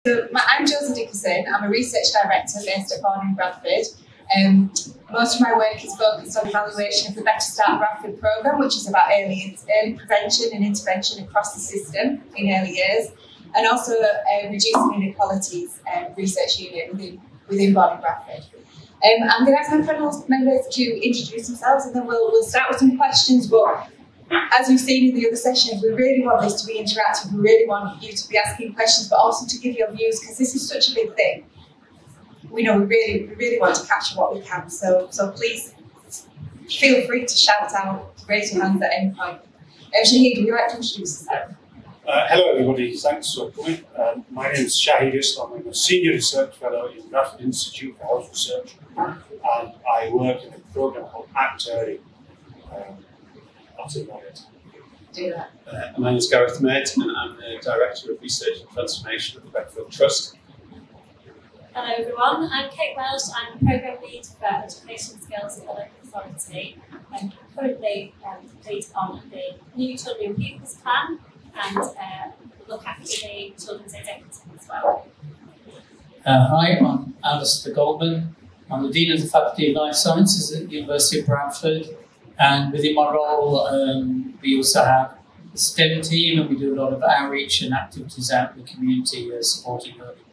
I'm Josie Dickerson. I'm a research director based at Bourne in Bradford. Most of my work is focused on evaluation of the Better Start Bradford programme, which is about early prevention and intervention across the system in early years, and also reducing inequalities research unit within Bourne in Bradford. I'm going to ask my panel members to introduce themselves, and then we'll start with some questions. But as you've seen in the other sessions, we really want this to be interactive. We really want you to be asking questions, but also to give your views, because this is such a big thing. We know we really want to capture what we can. So please feel free to shout out, raise your hands at any point. Shahid, would you like to introduce yourself? Hello everybody, thanks for coming. My name is Shahid Islam. I'm a Senior Research Fellow in Bradford Institute for Health Research, and I work in a programme called ACT-EARLY. That's about it. Do that. My name is Gareth Mate, and I'm the Director of Research and Transformation at the Beckfield Trust. Hello everyone, I'm Kate Welsh. I'm the Programme Lead for Education Skills at the Local Authority. I'm currently lead on the new Children and Pupils Plan and look after the Children's Executive as well. Hi, I'm Alistair Goldman. I'm the Dean of the Faculty of Life Sciences at the University of Bradford. And within my role, we also have a STEM team, and we do a lot of outreach and activities out in the community supporting learning.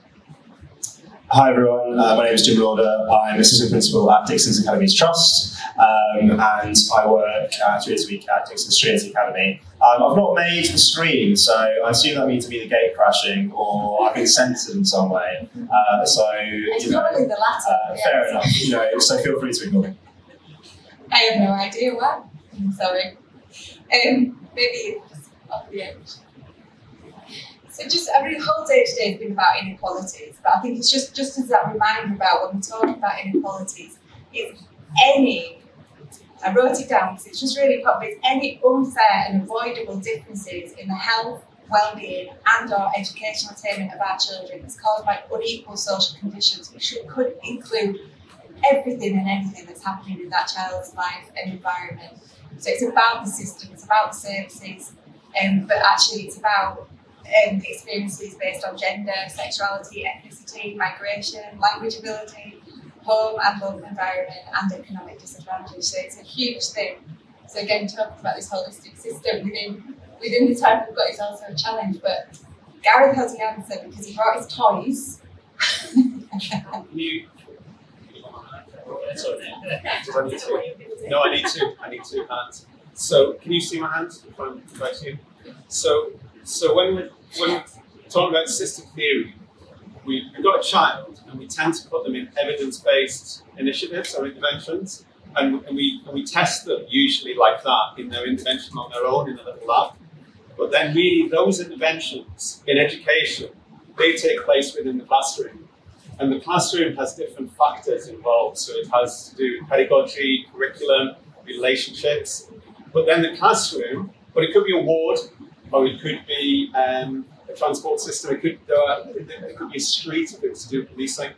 Hi everyone, my name is Jim Lauder. I'm Assistant Principal at Dixon's Academies Trust, and I work 3 days a week at Dixon's Trinity Academy. I've not made the screen, so I assume that means to be the gate crashing, or I've been censored in some way. It's probably the latter. Fair enough. So feel free to ignore me. I have no idea why. I'm sorry. Maybe just off the edge. So the whole day today has been about inequalities, but I think it's just as that reminder about when we're talking about inequalities, I wrote it down because it's just really important, it's any unfair and avoidable differences in the health, well-being and or educational attainment of our children that's caused by unequal social conditions, which could include everything and anything that's happening in that child's life and environment. So it's about the system, it's about the services, but actually it's about experiences based on gender, sexuality, ethnicity, migration, language ability, home and local environment, and economic disadvantage. So it's a huge thing. So again, talking about this holistic system within the time we've got is also a challenge. But Gareth has the answer because he brought his toys. No, I need two hands. So can you see my hands if I'm right here? So when we're talking about system theory, we've got a child and we tend to put them in evidence-based initiatives or interventions, and we test them usually like that in their intervention on their own in a little lab. But then really those interventions in education, they take place within the classroom. And the classroom has different factors involved. So it has to do with pedagogy, curriculum, relationships. But then the classroom, it could be a ward, or it could be a transport system, it could be a street if it's to do with policing.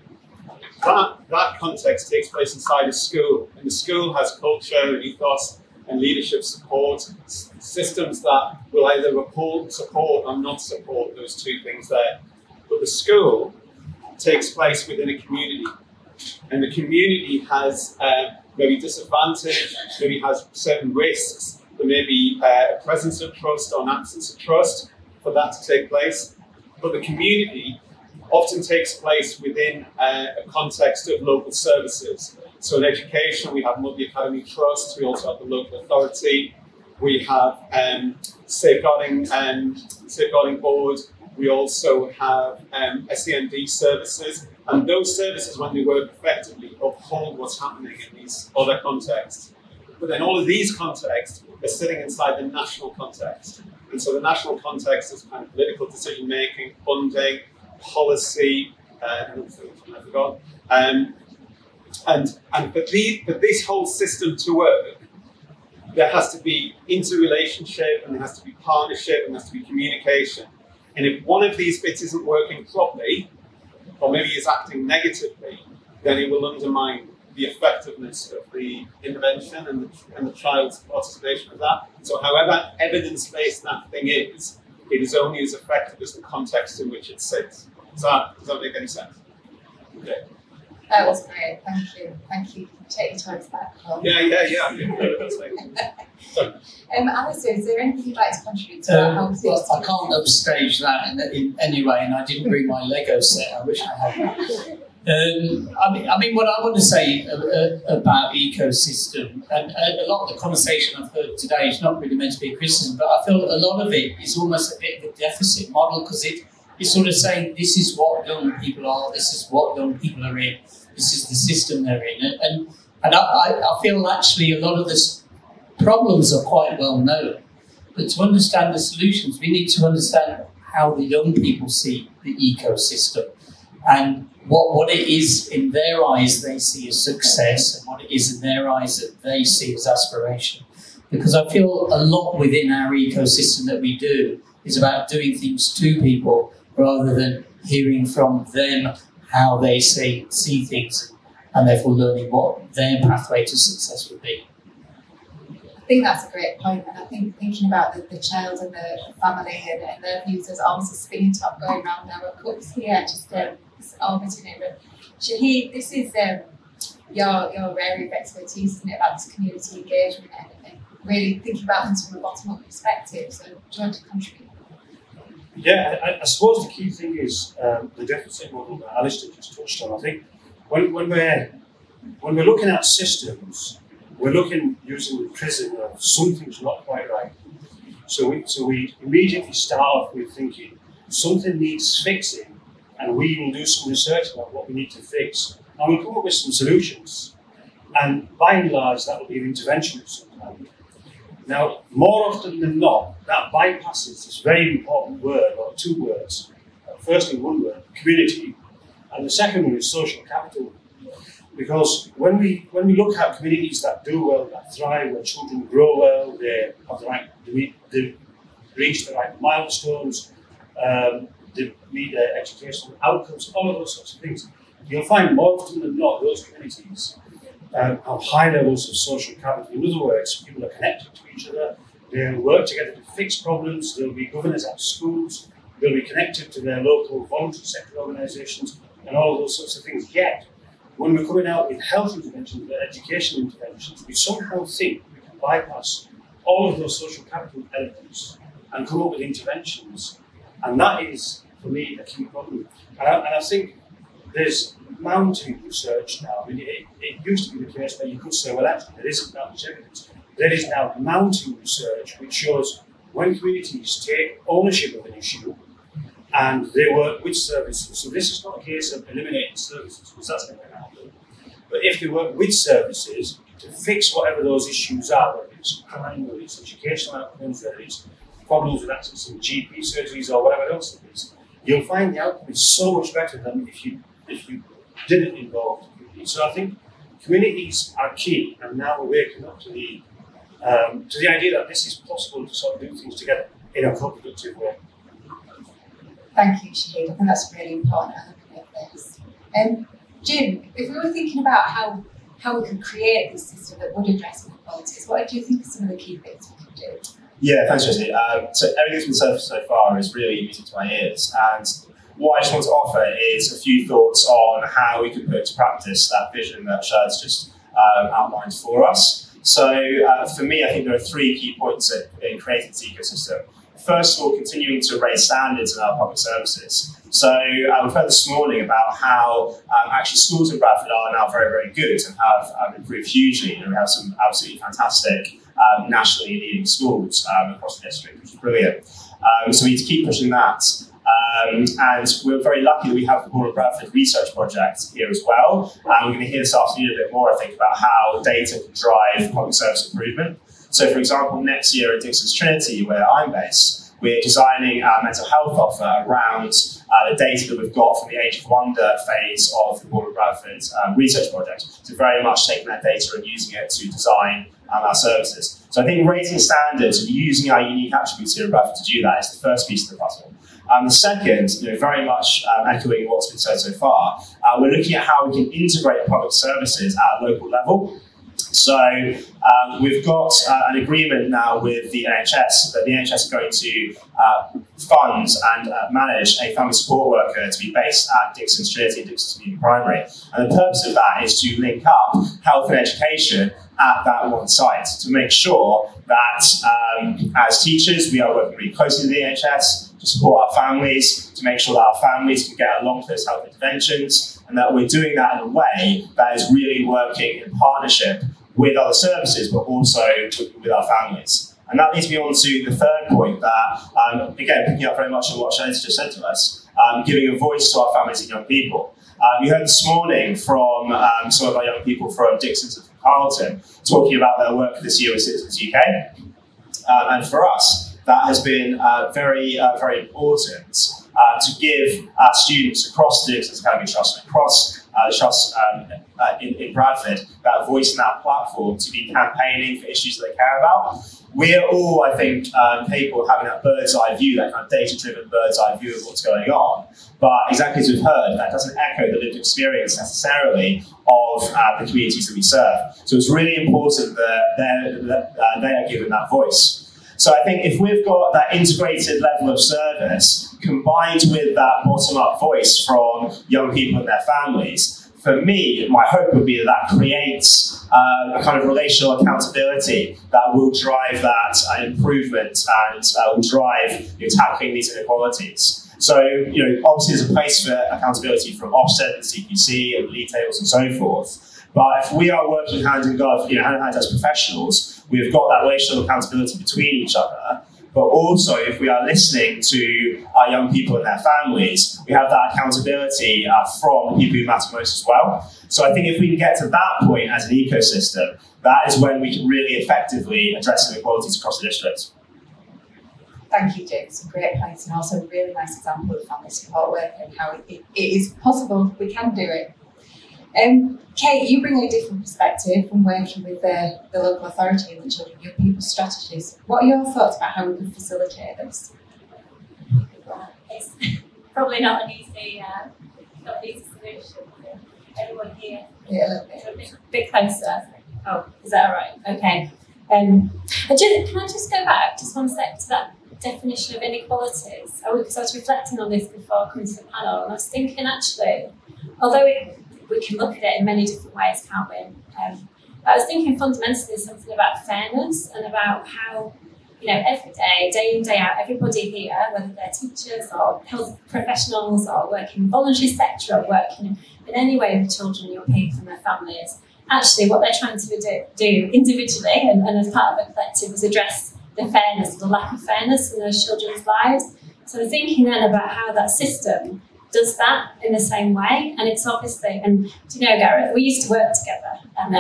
That context takes place inside a school. And the school has culture and ethos and leadership support, systems that will either support or not support those two things there. But the school takes place within a community, and the community has maybe disadvantage, maybe has certain risks. There may be a presence of trust or an absence of trust for that to take place, but the community often takes place within a context of local services. So in education, we have multi-academy trusts, we also have the local authority, we have safeguarding board, we also have SEND services, and those services, when they work effectively, uphold what's happening in these other contexts. But then all of these contexts are sitting inside the national context. And so the national context is kind of political decision-making, funding, policy, and for this whole system to work, there has to be interrelationship, and there has to be partnership, and there has to be communication. And if one of these bits isn't working properly, or maybe is acting negatively, then it will undermine the effectiveness of the intervention and the child's participation of that. So however evidence-based that thing is, it is only as effective as the context in which it sits. Does that make any sense? Okay. That was great. Thank you. Thank you. Take your time back. Yeah. That's like, sorry. Alistair, is there anything you'd like to contribute to that whole thing? Well, I can't upstage that in any way, and I didn't bring my Lego set. I wish I had. I mean, what I want to say about ecosystem, and a lot of the conversation I've heard today is not really meant to be a criticism, but I feel a lot of it is almost a bit of a deficit model, because it's sort of saying this is what young people are, this is what young people are in, this is the system they're in, and I feel actually a lot of the problems are quite well known, but to understand the solutions, we need to understand how the young people see the ecosystem and what it is in their eyes they see as success and what it is in their eyes that they see as aspiration. Because I feel a lot within our ecosystem that we do is about doing things to people rather than hearing from them how they see things and therefore learning what their pathway to success would be. I think that's a great point, and I think thinking about the child and the family and their views, there's almost a spinning top going around our cups here, just orbiting it. But Shahid, this is your area of expertise, isn't it, about this community engagement and really thinking about things from a bottom-up perspective. So do you want to contribute? Yeah, I suppose the key thing is the deficit model that Alistair just touched on. I think when we're looking at systems, we're looking using the prism of something's not quite right. So we immediately start off with thinking something needs fixing, and we will do some research about what we need to fix, and we'll come up with some solutions. And by and large, that will be an intervention of some kind. Now, more often than not, that bypasses this very important word, or two words. Firstly, one word, community, and the second one is social capital. Because when we look at communities that do well, that thrive, where children grow well, they have they reach the right milestones, they meet their educational outcomes, all of those sorts of things, you'll find more often than not those communities have high levels of social capital. In other words, people are connected to each other, they'll work together to fix problems, there'll be governors at schools, they'll be connected to their local voluntary sector organisations, and all of those sorts of things. Yet, when we're coming out with health interventions, with educational interventions, we somehow think we can bypass all of those social capital elements and come up with interventions. And that is, for me, a key problem. And I think there's mounting research now. I mean, it used to be the case where you could say, well, actually, there isn't that much evidence. There is now mounting research which shows when communities take ownership of an issue and they work with services. So this is not a case of eliminating services, because that's never going to happen. But if they work with services to fix whatever those issues are, whether it's crime, whether it's educational outcomes, whether it's problems with accessing GP surgeries or whatever else it is, you'll find the outcome is so much better than if you didn't involve the community. So I think communities are key, and now we're waking up to the idea that this is possible to sort of do things together in a co-productive way. Thank you, Shahid. I think that's really important element of this. Jim, if we were thinking about how we could create this system that would address inequalities, what do you think are some of the key things we could do? Yeah, thanks, Josie. So everything that's been said so far is really music to my ears, and what I just want to offer is a few thoughts on how we can put into practice that vision that Shahid's just outlined for us. So for me, I think there are three key points in creating this ecosystem. First of all, continuing to raise standards in our public services. So we've heard this morning about how actually schools in Bradford are now very, very good and have improved hugely. And we have some absolutely fantastic nationally leading schools across the district, which is brilliant. So we need to keep pushing that. And we're very lucky that we have the Borough of Bradford Research Project here as well. And we're going to hear this afternoon a bit more, I think, about how data can drive public service improvement. So, for example, next year at Dixon's Trinity, where I'm based, we're designing our mental health offer around the data that we've got from the Age of Wonder phase of the Borough of Bradford Research Project. So very much taking that data and using it to design our services. So I think raising standards and using our unique attributes here at Bradford to do that is the first piece of the puzzle. The second, very much echoing what's been said so far, we're looking at how we can integrate public services at a local level. So we've got an agreement now with the NHS that the NHS are going to fund and manage a family support worker to be based at Dixon's Trinity and Dixon's Community Primary. And the purpose of that is to link up health and education at that one site to make sure that as teachers we are working really closely with the NHS to support our families, to make sure that our families can get along to those health interventions, and that we're doing that in a way that is really working in partnership with other services, but also with our families. And that leads me on to the third point that, again, picking up very much on what Shanice just said to us, giving a voice to our families and young people. You heard this morning from some of our young people from Dixon's and from Carlton talking about their work this year with Citizens UK. And for us, that has been very important to give students across the Dixon's Academy Trust and across the Trust in Bradford that voice and that platform to be campaigning for issues that they care about. We're all, I think, capable of having that bird's eye view, that kind of data-driven bird's eye view of what's going on. But exactly as we've heard, that doesn't echo the lived experience necessarily of the communities that we serve. So it's really important that they are given that voice. So I think if we've got that integrated level of service combined with that bottom-up voice from young people and their families, for me, my hope would be that that creates a kind of relational accountability that will drive that improvement and will drive tackling these inequalities. So, obviously there's a place for accountability from Ofsted and CQC and league tables and so forth. But if we are working hand in glove, hand in hand as professionals, we've got that relational accountability between each other. But also, if we are listening to our young people and their families, we have that accountability from the people who matter most as well. So I think if we can get to that point as an ecosystem, that is when we can really effectively address inequalities across the district. Thank you, James. Great points, and also a really nice example of family support work and how it is possible. We can do it. Kate, you bring a different perspective from working with the local authority and the children and young people strategies. What are your thoughts about how we can facilitate this? Well, it's probably not an easy solution for everyone here. Yeah, a bit closer. Oh, is that all right? Okay. Can I just go back just one sec to that definition of inequalities? Because I was reflecting on this before coming to the panel, and I was thinking actually, although we can look at it in many different ways, can't we? But I was thinking fundamentally something about fairness and about how, every day in, day out, everybody here, whether they're teachers or health professionals or working in the voluntary sector or working in any way with children, young people and their families, actually what they're trying to do individually and as part of a collective is address the fairness, the lack of fairness in those children's lives. So I'm thinking then about how that system does that in the same way, and it's obviously, and do you know, Gareth, we used to work together, and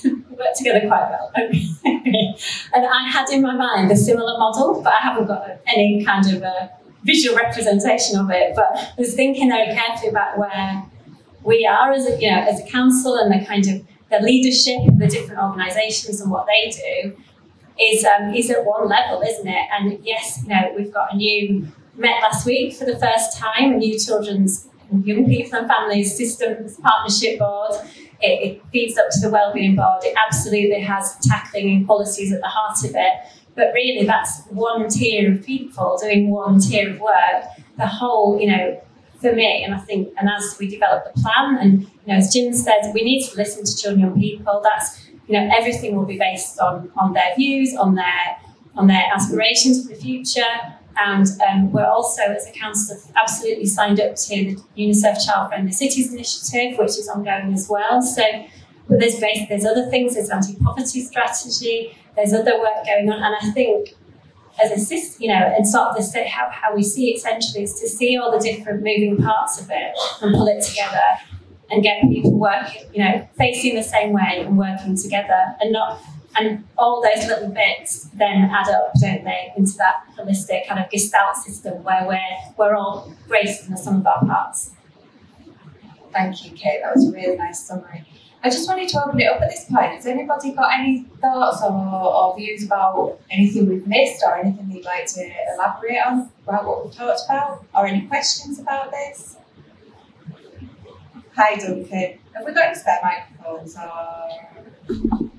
we worked together quite well. And I had in my mind a similar model, but I haven't got any kind of a visual representation of it. But I was thinking very carefully about where we are as a council and the kind of the leadership of the different organisations and what they do is at one level, isn't it? And yes, we've got met last week for the first time, a new children's and young people and families systems partnership board. It feeds up to the wellbeing board. It absolutely has tackling inequalities at the heart of it. But really, that's one tier of people doing one tier of work. The whole, for me, and I think, and as we develop the plan, and as Jim said, we need to listen to children and young people. That's, everything will be based on their views, on their aspirations for the future. And we're also, as a council, absolutely signed up to the UNICEF Child Friendly Cities Initiative, which is ongoing as well. So, but there's other things. There's anti-poverty strategy. There's other work going on, and I think as a system, and sort of how we see it essentially is to see all the different moving parts of it and pull it together and get people working, facing the same way and working together, and all those little bits then add up, don't they, into that holistic kind of gestalt system where we're all greater than the sum of our parts. Thank you, Kate. That was a really nice summary. I just wanted to open it up at this point. Has anybody got any thoughts or views about anything we've missed or anything you'd like to elaborate on about what we've talked about, or any questions about this? Hi, Duncan. Have we got any spare microphones? Or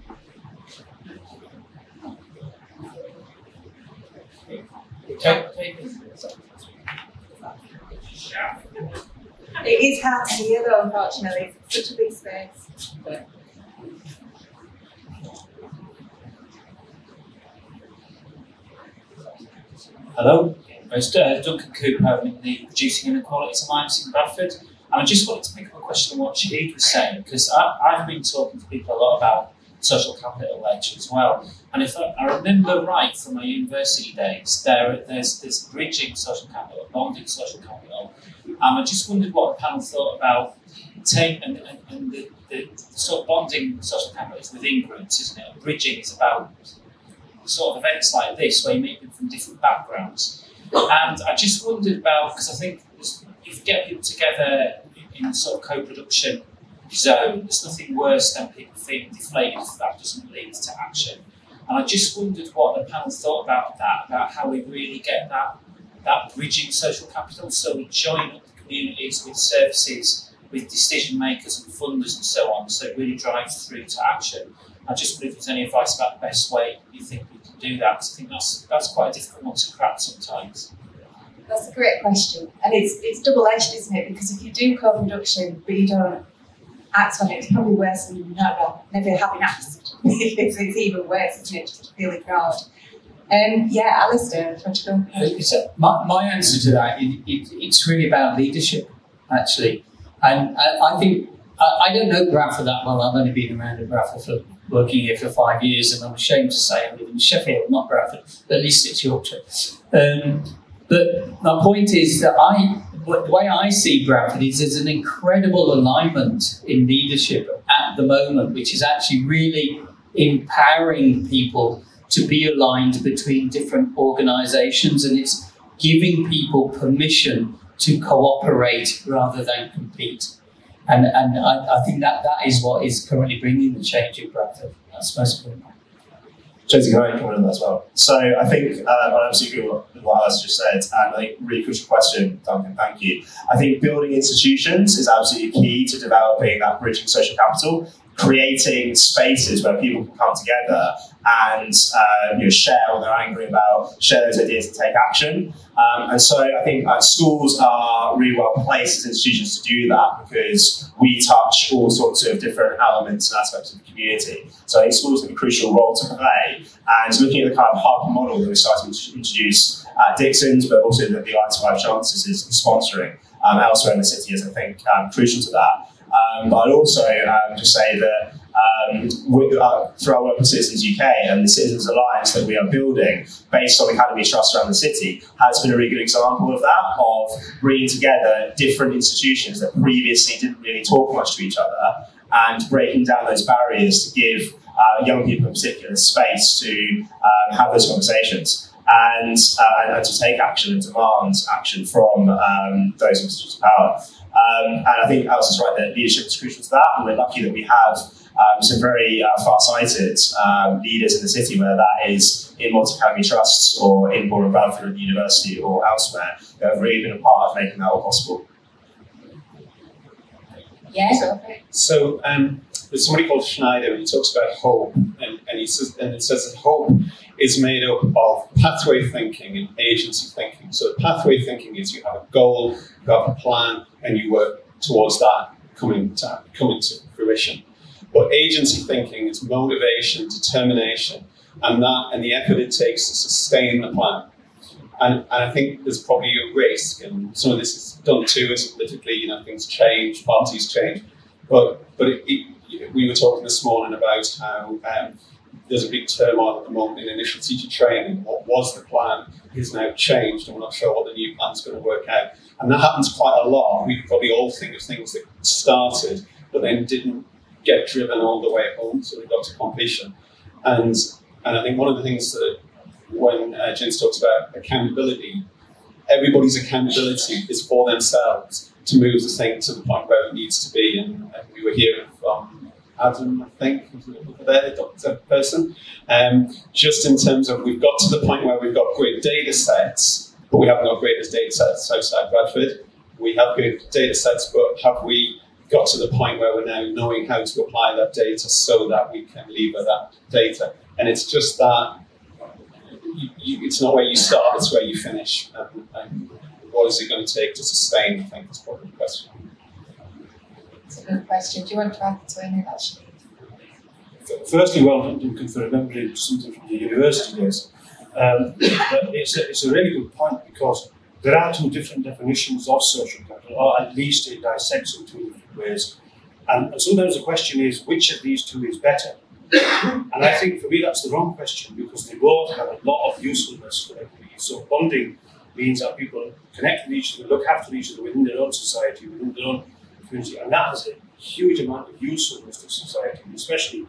It is hard to hear though, unfortunately. It's such a big space. Hello, it's Duncan Cooper. I'm in the Reducing Inequalities Alliance in Bradford. And I just wanted to pick up a question on what Shahid was saying, because I've been talking to people a lot about social capital lecture as well. And if I remember right from my university days, there's bridging social capital, bonding social capital. I just wondered what the panel thought about the sort of bonding social capital is within groups, isn't it? And bridging is about sort of events like this where you meet people from different backgrounds. And I just wondered about, because I think if you get people together in sort of co-production zone, there's nothing worse than people feeling deflated if that doesn't lead to action. And I just wondered what the panel thought about that, about how we really get that bridging social capital, so we join up the communities with services, with decision makers and funders and so on, so it really drives through to action. I just wonder if there's any advice about the best way you think we can do that, because I think that's quite a difficult one to crack sometimes. That's a great question. And it's double-edged, isn't it? Because if you do co-production but you don't act on it, it's probably worse than never having acted. It's even worse, isn't it? Just to feel ignored. Yeah, Alistair, do you want to go? My answer to that, it's really about leadership, actually. And I think, I don't know Bradford that well. I've only been around in Bradford for working here for 5 years, and I'm ashamed to say I live in Sheffield, not Bradford, but at least it's Yorkshire. But my point is that the way I see Bradford is there's an incredible alignment in leadership at the moment, which is actually really empowering people to be aligned between different organisations, and it's giving people permission to cooperate rather than compete. And I think that is what is currently bringing the change in Bradford. That's most important. Josie, can I come in on that as well? So I think I absolutely agree with what Alice just said, and I think really crucial question, Duncan, thank you. I think building institutions is absolutely key to developing that bridging social capital, creating spaces where people can come together and share what they're angry about, share those ideas and take action. And so I think schools are really well placed as institutions to do that, because we touch all sorts of different elements and aspects of the community. So I think schools have a crucial role to play. And looking at the kind of hub model that we're starting to introduce at Dixon's, but also that the Alliance of Five Chances is sponsoring elsewhere in the city, is I think crucial to that. But I'd also just say that through our work with Citizens UK and the Citizens Alliance that we are building based on Academy Trust around the city has been a really good example of that, of bringing together different institutions that previously didn't really talk much to each other and breaking down those barriers to give young people in particular space to have those conversations and to take action and demand action from those institutions of power. And I think Alice is right that leadership is crucial to that, and we're lucky that we have some very far-sighted leaders in the city, whether that is in multi-academy trusts or in Bournemouth Bradford at the university or elsewhere, that have really been a part of making that all possible. Yeah. So there's somebody called Schneider, and he talks about hope, and it says that hope is made up of pathway thinking and agency thinking. So pathway thinking is you have a goal, you have a plan, and you work towards that coming to fruition. But agency thinking is motivation, determination, and the effort it takes to sustain the plan. And I think there's probably a risk, and some of this is done too as politically, things change, parties change. But we were talking this morning about how there's a big turmoil at the moment in initial teacher training. What was the plan is now changed, and we're not sure what the new plan's going to work out. And that happens quite a lot. We probably all think of things that started, but then didn't get driven all the way home, so we got to completion. And I think one of the things that when Jens talks about accountability, everybody's accountability is for themselves to move the thing to the point where it needs to be. And we were hearing from Adam, I think, over there, Dr. Person, just in terms of we've got to the point where we've got great data sets, but we haven't got great data sets outside Bradford. We have good data sets, but have we got to the point where we're now knowing how to apply that data so that we can lever that data? And it's just that it's not where you start, it's where you finish. And what is it going to take to sustain, I think, is probably the question. It's a good question. Do you want to add to any of that, Shahid? Firstly, well done, Duncan, for remembering something from your university days. But it's a really good point, because there are two different definitions of social capital, or at least it dissects in two different ways. And sometimes the question is, which of these two is better? And I think for me that's the wrong question, because they both have a lot of usefulness for everybody. So bonding means that people connect with each other, look after each other within their own society, within their own community, and that has a huge amount of usefulness to society, especially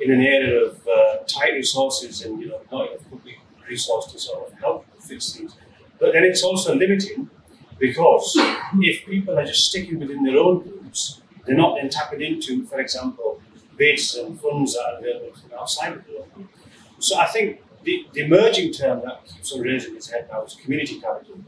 in an area of tight resources and not enough public resource to sort of help fix things. But then it's also limiting, because if people are just sticking within their own groups, they're not then tapping into, for example, bids and funds that are available from outside of the local. So I think the emerging term that keeps on raising its head now is community capital.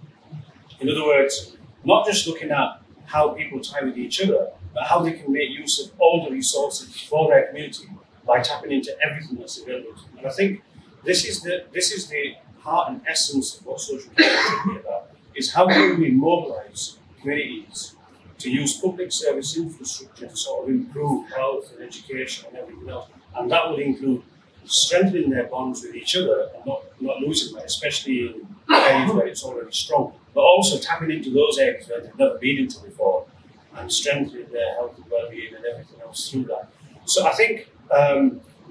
In other words, not just looking at how people tie with each other, but how they can make use of all the resources for their community by tapping into everything that's available to them. And I think this is the heart and essence of what social capital is about, is how can we mobilise communities to use public service infrastructure to sort of improve health and education and everything else. And that would include strengthening their bonds with each other and not losing that, especially in areas where it's already strong, but also tapping into those areas where they've never been into before and strengthening their health and well-being and everything else through that. So I think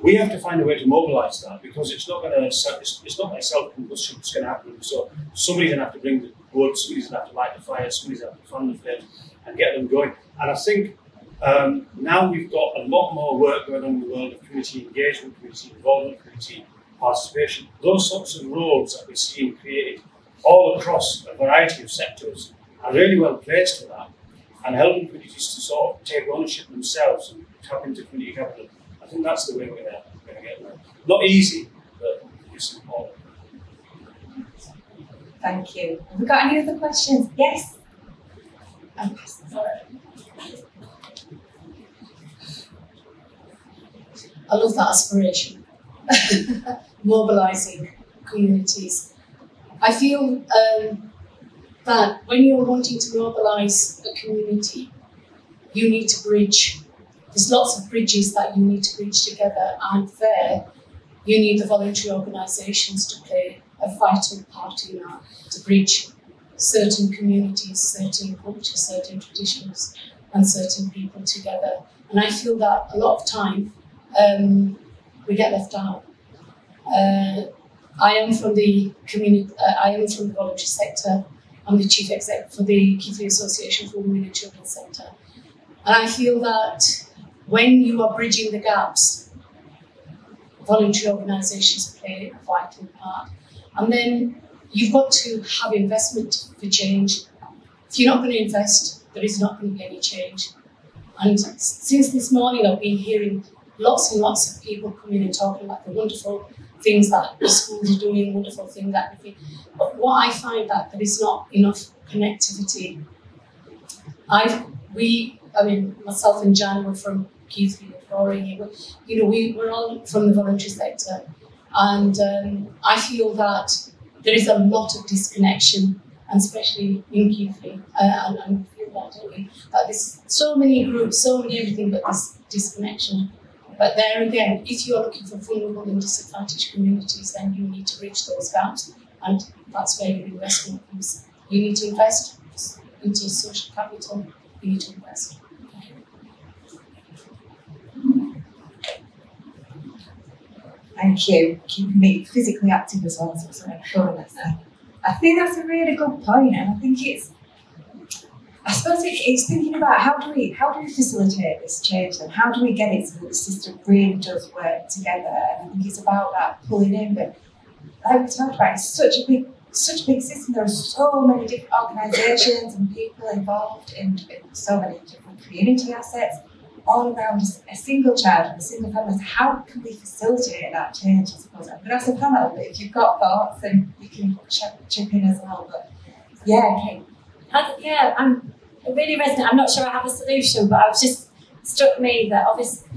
we have to find a way to mobilise that, because it's not like self-combustion that's going to happen. So somebody's going to have to bring the wood, somebody's going to have to light the fire, somebody's going to have to fan the flames and get them going. And I think now we've got a lot more work going on in the world of community engagement, community involvement, community participation. Those sorts of roles that we're seeing created all across a variety of sectors are really well placed for that, and helping communities to sort of take ownership themselves and tap into community capital. I think that's the way we're going to get there. Not easy, but it's important. Thank you. Have we got any other questions? Yes? Sorry. I love that aspiration, mobilising communities. I feel that when you're wanting to mobilise a community, you need to bridge. There's lots of bridges that you need to bridge together, and there you need the voluntary organisations to play a vital part in that, to bridge certain communities, certain cultures, certain traditions, and certain people together. And I feel that a lot of time we get left out. I am from the community. I am from the voluntary sector. I'm the chief exec for the Keighley Association for Women and Children Centre, and I feel that when you are bridging the gaps, voluntary organisations play a vital part. And then you've got to have investment for change. If you're not going to invest, there is not going to be any change. And since this morning, I've been hearing lots and lots of people coming and talking about the wonderful things that the schools are doing, wonderful things that everything. But what I find that there is not enough connectivity. Myself and Jan were from Keighley and Flooring. We're all from the voluntary sector, and I feel that there is a lot of disconnection, and especially in Keighley, and we feel that, don't we? That there's so many groups, so many everything, but there's disconnection. But there again, if you're looking for vulnerable and disadvantaged communities, then you need to bridge those gaps, and that's where your investment comes. You need to invest into social capital. You need to invest. Thank you. Keeping me physically active as well, so it's very bonus. I think that's a really good point, and I think I suppose it's thinking about how do we facilitate this change, and how do we get it so that the system really does work together. And I think it's about that pulling in. But like we talked about, it's such a big system. There are so many different organisations and people involved in so many different community assets, all around a single child and a single family. So how can we facilitate that change? I suppose I'm going to ask the panel, but if you've got thoughts, then you can chip in as well. But yeah, Kate. I'm really resonant. I'm not sure I have a solution, but it just struck me that obviously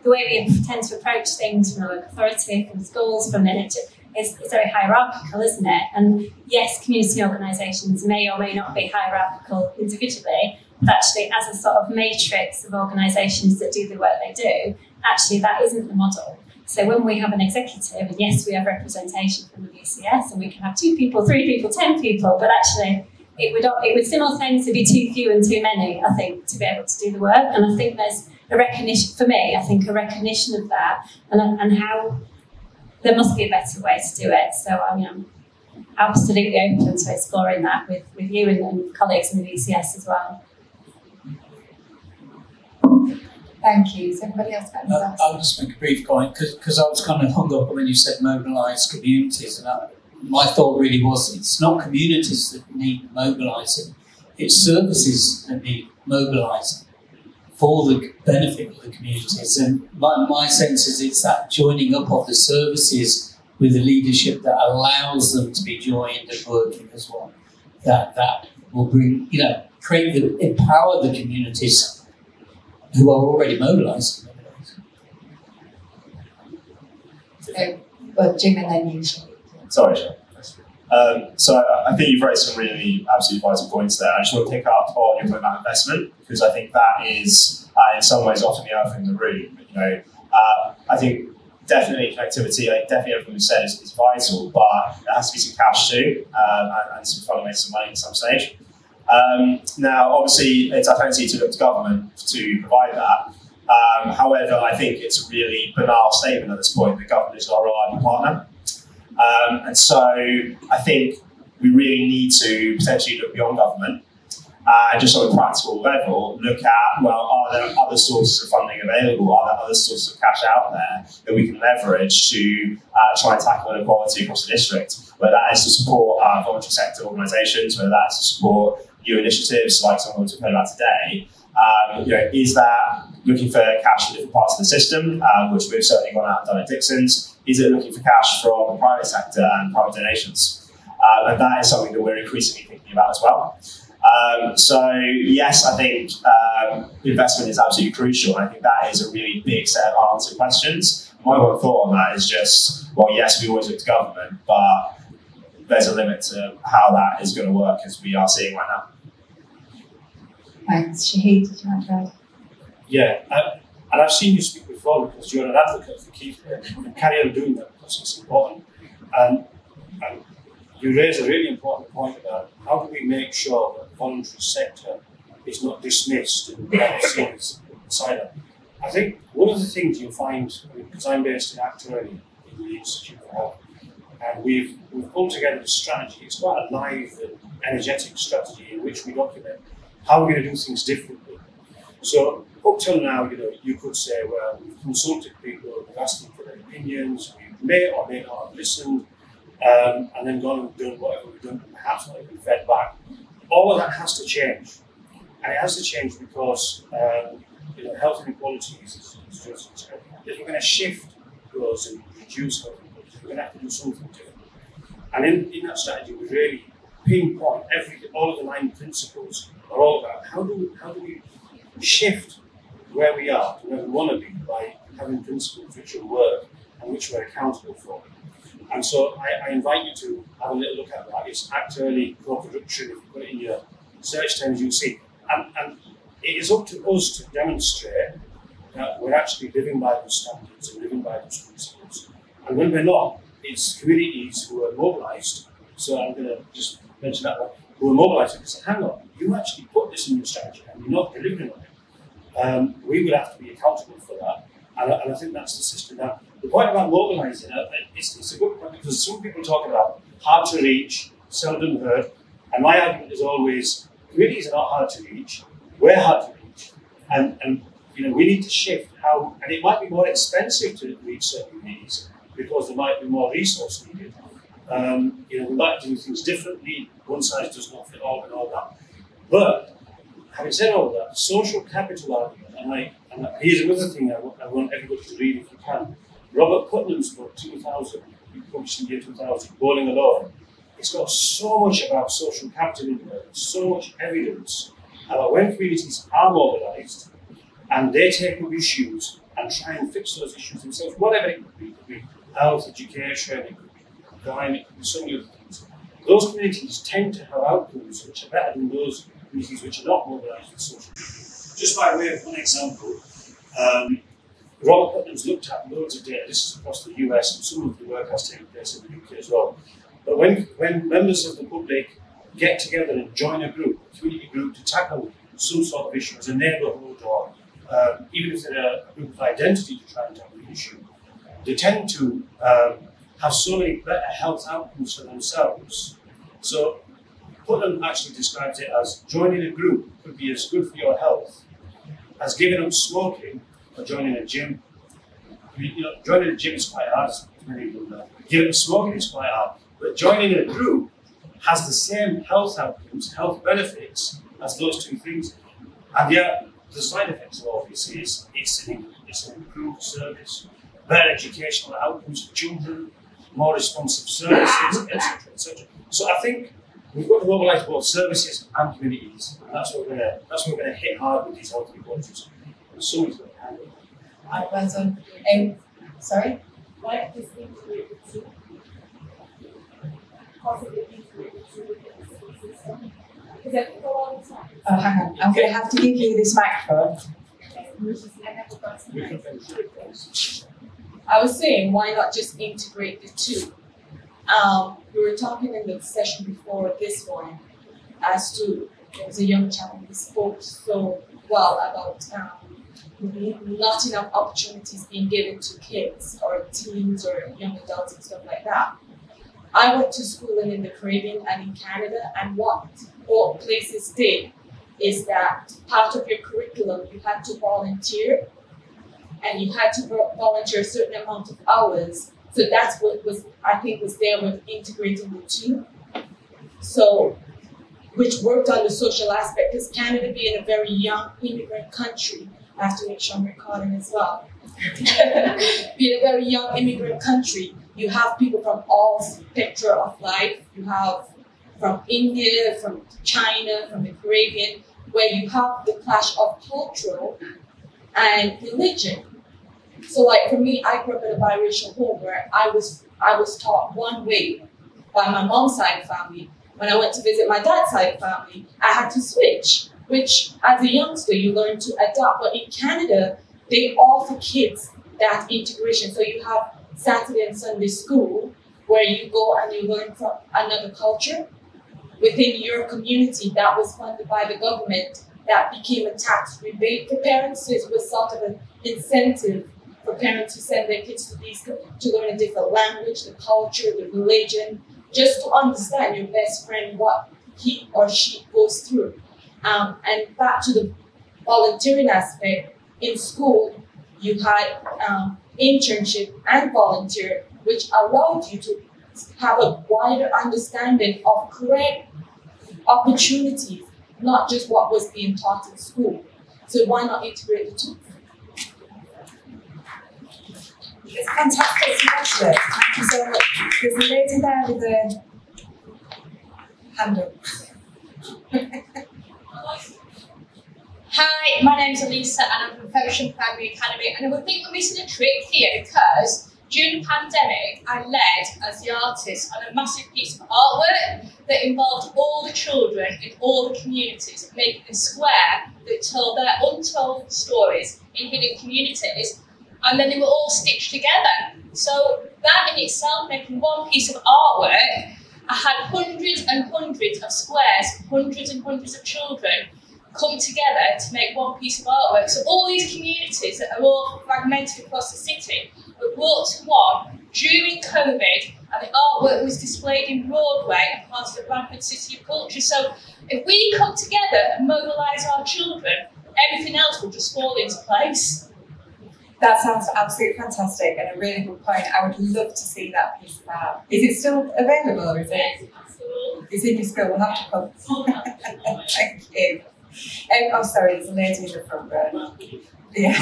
the way we tend to approach things from the local authority, from schools, from the NHS, it's very hierarchical, isn't it? And yes, community organisations may or may not be hierarchical individually, but actually as a sort of matrix of organisations that do the work they do, actually that isn't the model. So when we have an executive, and yes, we have representation from the VCS, and we can have 2 people, 3 people, 10 people, but actually it would simultaneously be too few and too many, I think, to be able to do the work. And I think there's a recognition, for me, I think a recognition of that, and how there must be a better way to do it. So I mean, I'm absolutely open to exploring that with you and colleagues in the VCS as well. Thank you. Is anybody else got any thoughts? I'll just make a brief comment, because I was kind of hung up when you said mobilised communities, and my thought really was it's not communities that need mobilising, it's services that need mobilising for the benefit of the communities. And my sense is it's that joining up of the services with the leadership that allows them to be joined and working as one. That will bring, empower the communities who are already mobilised. Well, Jim and then you. Sorry, Sean. So I think you've raised some really absolutely vital points there. I just want to pick up on your point about investment, because I think that is in some ways often the elephant in the room. I think definitely connectivity, definitely everything we've said is vital, but there has to be some cash too, and some fundamental money at some stage. Now, obviously, it's our tendency to look to government to provide that. However, I think it's a really banal statement at this point that government is not a reliable partner. And so I think we really need to potentially look beyond government and just on a practical level, look at, well, are there other sources of funding available? Are there other sources of cash out there that we can leverage to try and tackle inequality across the district? Whether that is to support voluntary sector organisations, whether that's to support new initiatives like some of what we've heard about today. Is that looking for cash from different parts of the system, which we've certainly gone out and done at Dixon's? Is it looking for cash from the private sector and private donations? And that is something that we're increasingly thinking about as well. So yes, I think investment is absolutely crucial. And I think that is a really big set of unanswered questions. My one thought on that is just, well, yes, we always look to government, but there's a limit to how that is going to work, as we are seeing right now. Thanks. Shahid, did you want to add? Yeah, and I've seen you speak before because you're an advocate for keep and carry on doing that because it's important. And you raise a really important point about how do we make sure that the voluntary sector is not dismissed and seen as sidelined. I think one of the things you'll find, because I'm based in Actorly in the Institute for Health, and we've pulled together a strategy. It's quite a live and energetic strategy in which we document how we're going to do things differently. So up till now, you could say, well, we've consulted people, we've asked them for their opinions, we may or may not have listened, and then gone and done whatever we've done, but perhaps not even fed back. All of that has to change. And it has to change because health inequalities, if we're going to shift those and reduce health inequalities, we're going to have to do something different. And in that strategy, we really pinpoint all of the 9 principles are all about how do we shift where we are to where we want to be by having principles which will work and which we're accountable for. And so I invite you to have a little look at that. It's Act Early Co-Production. If you put it in your search terms, you'll see. And it is up to us to demonstrate that we're actually living by those standards and living by those principles. And when we're not, it's communities who are mobilised. So I'm going to just mention that one. Who are mobilised and say, hang on, you actually put this in your strategy and you're not delivering on it. We would have to be accountable for that. And I think that's the system. Now, the point about mobilising, it's a good point because some people talk about hard to reach, seldom heard. And my argument is always, communities are not hard to reach, we're hard to reach. And we need to shift how, and it might be more expensive to reach certain communities because there might be more resource needed. We might do things differently, one size does not fit all and all that. But having said all that, social capital argument, and here's another thing I want everybody to read if you can. Robert Putnam's book, 2000, published in the year 2000, Bowling Alone. It's got so much about social capital in there, so much evidence about when communities are mobilised and they take up issues and try and fix those issues themselves, whatever it could be health, education, it could be crime, it could be so many other things. Those communities tend to have outcomes which are better than those communities which are not mobilised with social. Just by way of one example, Robert Putnam's looked at loads of data. This is across the US, and some of the work has taken place in the UK as well. But when members of the public get together and join a group, a community group, to tackle some sort of issue as a neighbourhood, or even if they're a group of identity to try and tackle the issue, they tend to have so many better health outcomes for themselves. So Putnam actually describes it as joining a group could be as good for your health as giving up smoking or joining a gym. Joining a gym is quite hard, as many of you know. Giving up smoking is quite hard. But joining a group has the same health outcomes, health benefits as those two things. And yet, the side effects of all this is it's an improved service, better educational outcomes for children, more responsive services, etc., etc. So I think we've got to mobilise both services and communities. And that's what we're going to hit hard with these health inequalities. So it's going to handle. Well done. Sorry? Why does it integrate the two? Possibly integrate the two system? Because I think a lot of time. Oh, hang on. I'm going to have to give you this microphone. I was saying, why not just integrate the two? We were talking in the session before this one as to, there was a young chap who spoke so well about not enough opportunities being given to kids or teens or young adults and stuff like that. I went to schooling in the Caribbean and in Canada, and what all places did is that part of your curriculum you had to volunteer, and you had to volunteer a certain amount of hours. So that's what was, I think, was there with integrating the two. So, which worked on the social aspect, because Canada being a very young immigrant country, I have to make sure I'm recording as well. Being a very young immigrant country, you have people from all spectra of life. You have from India, from China, from the Caribbean, where you have the clash of cultural and religion. So like for me, I grew up in a biracial home where I was taught one way by my mom's side of family. When I went to visit my dad's side of family, I had to switch, which as a youngster you learn to adapt. But in Canada, they offer kids that integration. So you have Saturday and Sunday school where you go and you learn from another culture within your community that was funded by the government, that became a tax rebate for parents. So it was sort of an incentive for parents to send their kids to learn a different language, the culture, the religion, just to understand your best friend, what he or she goes through. And back to the volunteering aspect, in school, you had internship and volunteer, which allowed you to have a wider understanding of career opportunities, not just what was being taught in school. So why not integrate the two? It's fantastic suggestion. Thank you so much. There's a lady there with a hand up. Hi, my name's Elisa and I'm from Ferguson Primary Academy, and I think we're missing a trick here because during the pandemic I led as the artist on a massive piece of artwork that involved all the children in all the communities making a square that told their untold stories in hidden communities, and then they were all stitched together. So that in itself, making one piece of artwork, I had hundreds and hundreds of squares, hundreds and hundreds of children come together to make one piece of artwork. So all these communities that are all fragmented across the city were brought to one during COVID, and the artwork was displayed in Broadway and part of the rampant city of culture. So if we come together and mobilise our children, everything else will just fall into place. That sounds absolutely fantastic and a really good point. I would love to see that piece of art. Is it still available, or is it? Yes, absolutely. Is it in your school? We'll have to come. Thank you. I'm sorry, there's a lady in the front row. Yeah.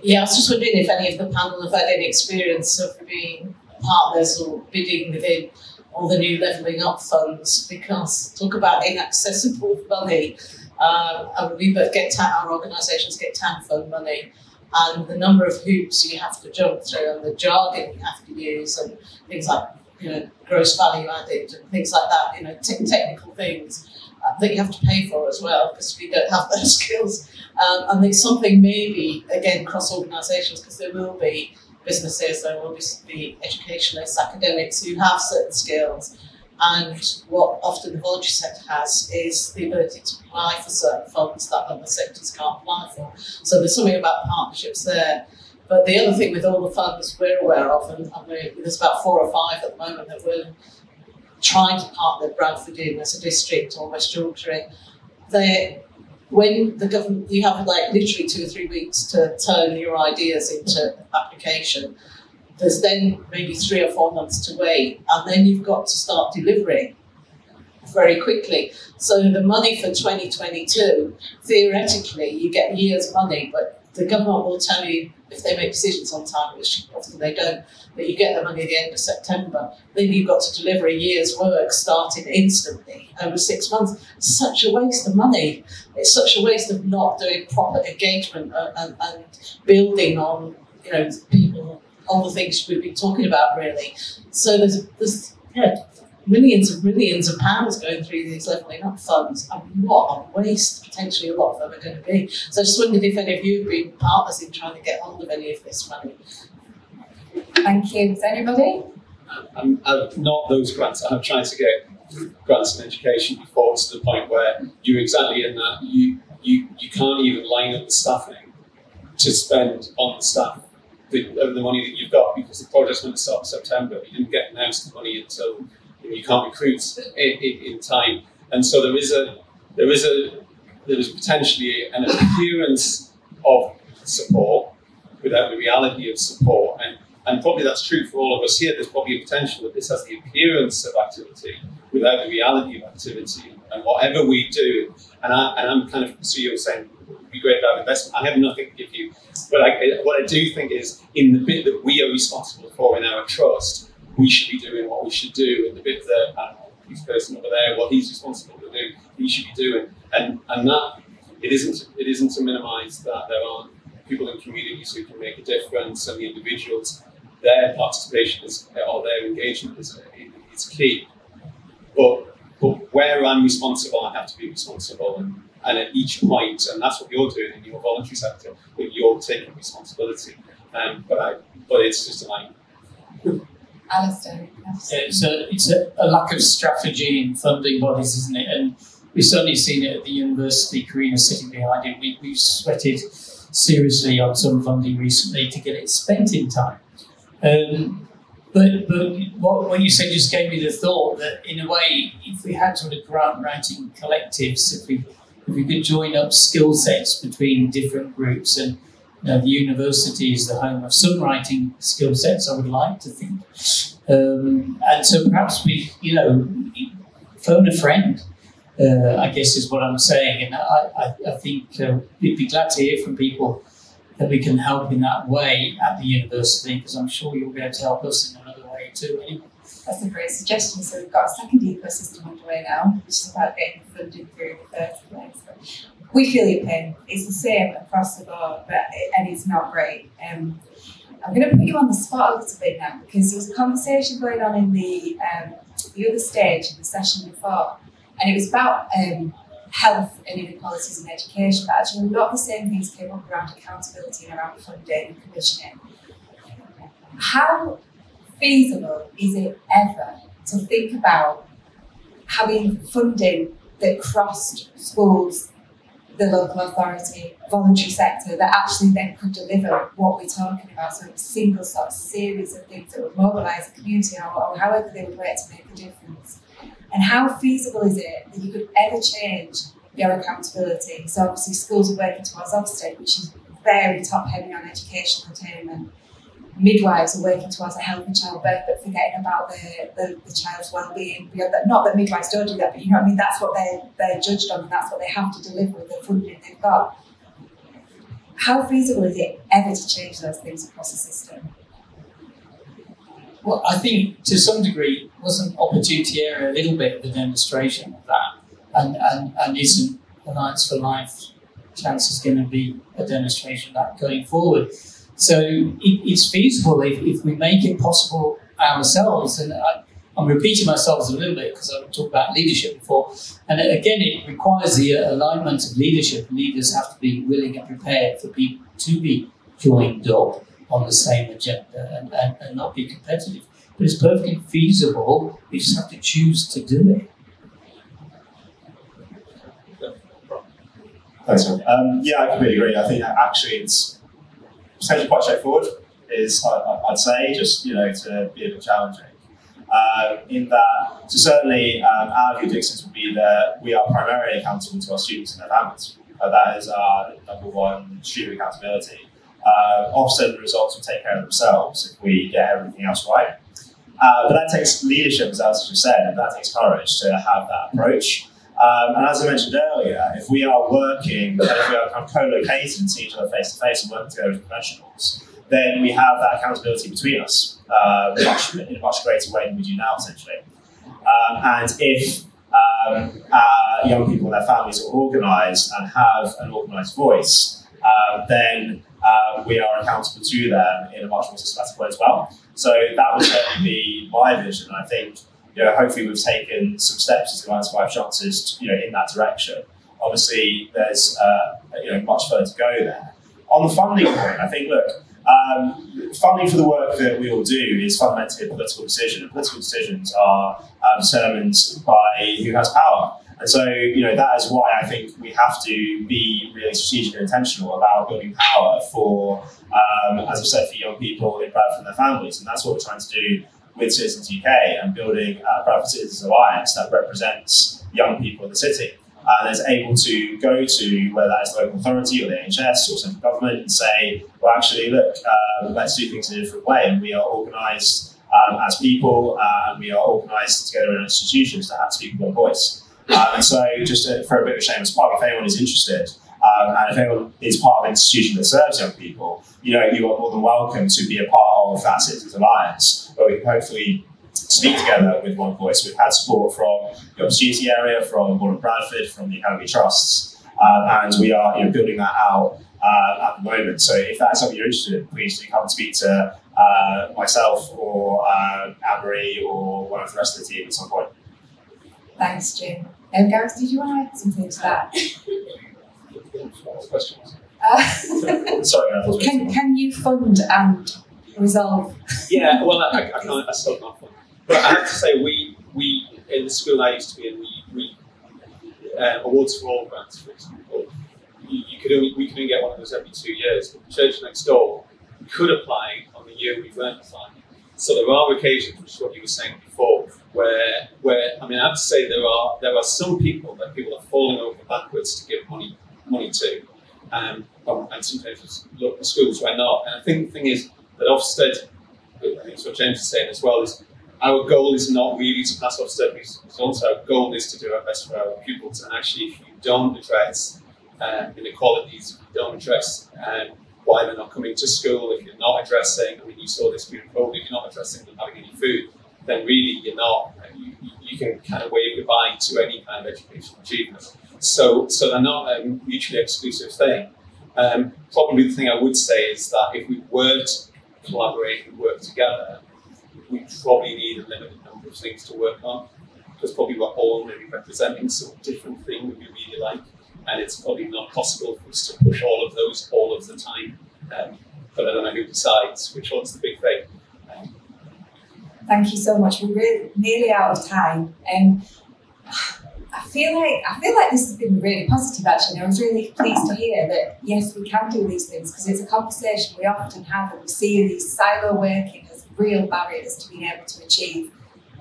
Yeah, I was just wondering if any of the panel have had any experience of being partners or bidding within all the new Levelling Up funds, because talk about inaccessible money. And we both get our organisations get TAN fund money, and the number of hoops you have to jump through and the jargon you have to use and things like, gross value added and things like that, technical things that you have to pay for as well because we don't have those skills. And it's something maybe, again, cross organisations, because there will be businesses, there will be educationalists, academics who have certain skills. And what often the voluntary sector has is the ability to apply for certain funds that other sectors can't apply for. So there's something about partnerships there. But the other thing with all the funds we're aware of, and there's about 4 or 5 at the moment that we're trying to partner Bradford in as a district or West Yorkshire, when the government, you have literally 2 or 3 weeks to turn your ideas into application. There's then maybe 3 or 4 months to wait, and then you've got to start delivering very quickly. So the money for 2022, theoretically, you get a year's money, but the government will tell you if they make decisions on time, which often they don't, that you get the money at the end of September. Then you've got to deliver a year's work starting instantly over 6 months. It's such a waste of money. It's such a waste of not doing proper engagement and building on, people, all the things we've been talking about, really. So there's millions of pounds going through these levelling up funds, and what a waste potentially a lot of them are going to be. So I just wondered if any of you have been partners in trying to get hold of any of this money. Thank you. Is anybody? Not those grants. I'm trying to get grants in education before to the point where you're exactly in that you can't even line up the staffing to spend on the staff the money that you've got, because the project's going to start in September. You didn't get announced the money until you can't recruit in time, and so there is potentially an appearance of support without the reality of support, and probably that's true for all of us here. There's probably a potential that this has the appearance of activity without the reality of activity, and whatever we do, and I'm kind of, so you're saying it'd be great about investment. I have nothing to give you, but what I do think is in the bit that we are responsible for in our trust, we should be doing what we should do, and the bit that this person over there, what he's responsible to do, he should be doing, and that it isn't to minimise that there aren't people in communities who can make a difference, and the individuals, their participation or their engagement is key. But where I'm responsible, I have to be responsible, and at each point, and that's what you're doing in your voluntary sector, that you're taking responsibility. But it's just a line. Alistair. It's a lack of strategy in funding bodies, isn't it? And we've certainly seen it at the university. Karina sitting behind it. We've sweated seriously on some funding recently to get it spent in time. But what you said just gave me the thought that, in a way, if we had sort of grant writing collectives, if we could join up skill sets between different groups, and the university is the home of some writing skill sets, I would like to think. And so perhaps we, phone a friend, I guess is what I'm saying. And I think we'd be glad to hear from people that we can help in that way at the university, because I'm sure you'll be able to help us in another way too. Anyway. That's a great suggestion. So we've got a second ecosystem underway now, which is about getting funded through the first place. But we feel your pain. It's the same across the board, and it's not great. I'm going to put you on the spot a little bit now, because there was a conversation going on in the other stage in the session before, and it was about health and inequalities in education, but actually a lot of the same things came up around accountability and around funding and commissioning. How feasible is it ever to think about having funding that crossed schools, the local authority, voluntary sector, that actually then could deliver what we're talking about? So a single sort of series of things that would mobilise the community, or however they would work to make a difference. And how feasible is it that you could ever change your accountability? So obviously schools are working towards Ofsted, which is very top heavy on educational attainment. Midwives are working towards a healthy childbirth, but forgetting about the child's well-being. Not that midwives don't do that, but you know what I mean? That's what they're judged on, and that's what they have to deliver with the funding they've got. How feasible is it ever to change those things across the system? Well, I think to some degree, wasn't Opportunity Area a little bit of a demonstration of that, and isn't Alliance for Life chance is going to be a demonstration of that going forward. So it's feasible if we make it possible ourselves. And I'm repeating myself a little bit because I've talked about leadership before. And again, it requires the alignment of leadership. Leaders have to be willing and prepared for people to be joined up on the same agenda and not be competitive. But it's perfectly feasible. We just have to choose to do it. Thanks, Phil. Yeah, I completely agree. I think actually it's potentially quite straightforward, I'd say, just to be a bit challenging. In that, so certainly our view of Dixon's would be that we are primarily accountable to our students and their families. That is our number one stream of accountability. Often the results will take care of themselves if we get everything else right. But that takes leadership, as Alice just said, and that takes courage to have that approach. And as I mentioned earlier, if we are working, if we are kind of co-located and see each other face to face and working together as professionals, then we have that accountability between us in a much greater way than we do now, essentially. And if our young people and their families are organised and have an organised voice, then we are accountable to them in a much more systematic way as well. So that would certainly be my vision. I think, hopefully we've taken some steps as Alliance 5 Chances, in that direction. Obviously, there's much further to go there. On the funding point, I think, look, funding for the work that we all do is fundamentally a political decision. And political decisions are determined by who has power. And so, that is why I think we have to be really strategic and intentional about building power for, as I said, for young people in Bradford and their families. And that's what we're trying to do with Citizens UK and building a Bradford Citizens Alliance that represents young people in the city. And is able to go to, whether that is the local authority or the NHS or central government, and say, well, actually, look, let's do things in a different way. And we are organised as people, and we are organised together in institutions that have to speak with one voice. And so, just for a bit of a shameless plug, if anyone is interested, and if anyone is part of an institution that serves young people, you are more than welcome to be a part of that Citizens Alliance, where we can hopefully speak together with one voice. We've had support from the Opportunity Area, from Warren Bradford, from the Academy Trusts, and we are building that out at the moment. So if that's something you're interested in, please do come and speak to myself or Anne-Marie or one of the rest of the team at some point. Thanks, Jim. Gareth, did you want to add something to that? Questions? Sorry, can you fund and resolve? Yeah, well, I can't. I still can't fund. But I have to say, we in the school I used to be in, we awards for all grants, for example. We could only get one of those every 2 years. But the church next door could apply on the year we weren't applying. So there are occasions, which is what you were saying before, where I mean, I have to say there are some people that people are falling over backwards to give money to, and sometimes local schools where not. And I think the thing is that Ofsted, I think it's what James is saying as well, is our goal is not really to pass Ofsted results. Our goal is to do our best for our pupils. And actually, if you don't address inequalities, if you don't address why they're not coming to school, if you're not addressing, I mean, you saw this during COVID, if you're not addressing them having any food, then really you're not, you can kind of wave goodbye to any kind of educational achievement. So they're not a mutually exclusive thing. Probably the thing I would say is that if we were to collaborate and work together, we probably need a limited number of things to work on, because probably we're all maybe representing some different thing that we really like, and it's probably not possible for us to push all of those all of the time. But I don't know who decides which one's the big thing. Thank you so much. We're nearly out of time. I feel like this has been really positive, actually. I was really pleased to hear that, yes, we can do these things, because it's a conversation we often have, and we see these silo working as real barriers to being able to achieve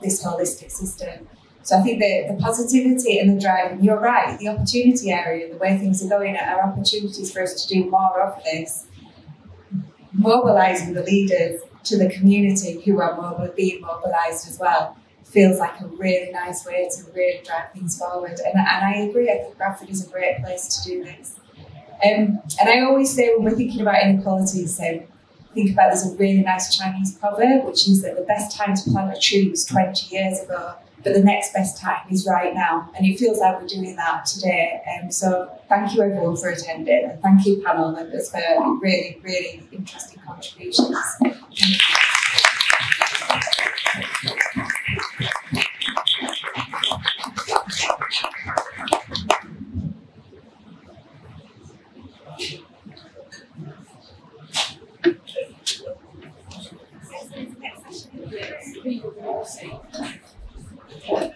this holistic system. So I think the positivity and the drive, and you're right, the opportunity area, the way things are going, are opportunities for us to do more of this, mobilising the leaders to the community who are being mobilised as well. Feels like a really nice way to really drive things forward. And I agree, I think Bradford is a great place to do this. And I always say, when we're thinking about inequalities, think about, there's a really nice Chinese proverb, which is that the best time to plant a tree was 20 years ago, but but the next best time is right now, and it feels like we're doing that today. So thank you everyone for attending, and thank you panel members for really, really interesting contributions. Thank you.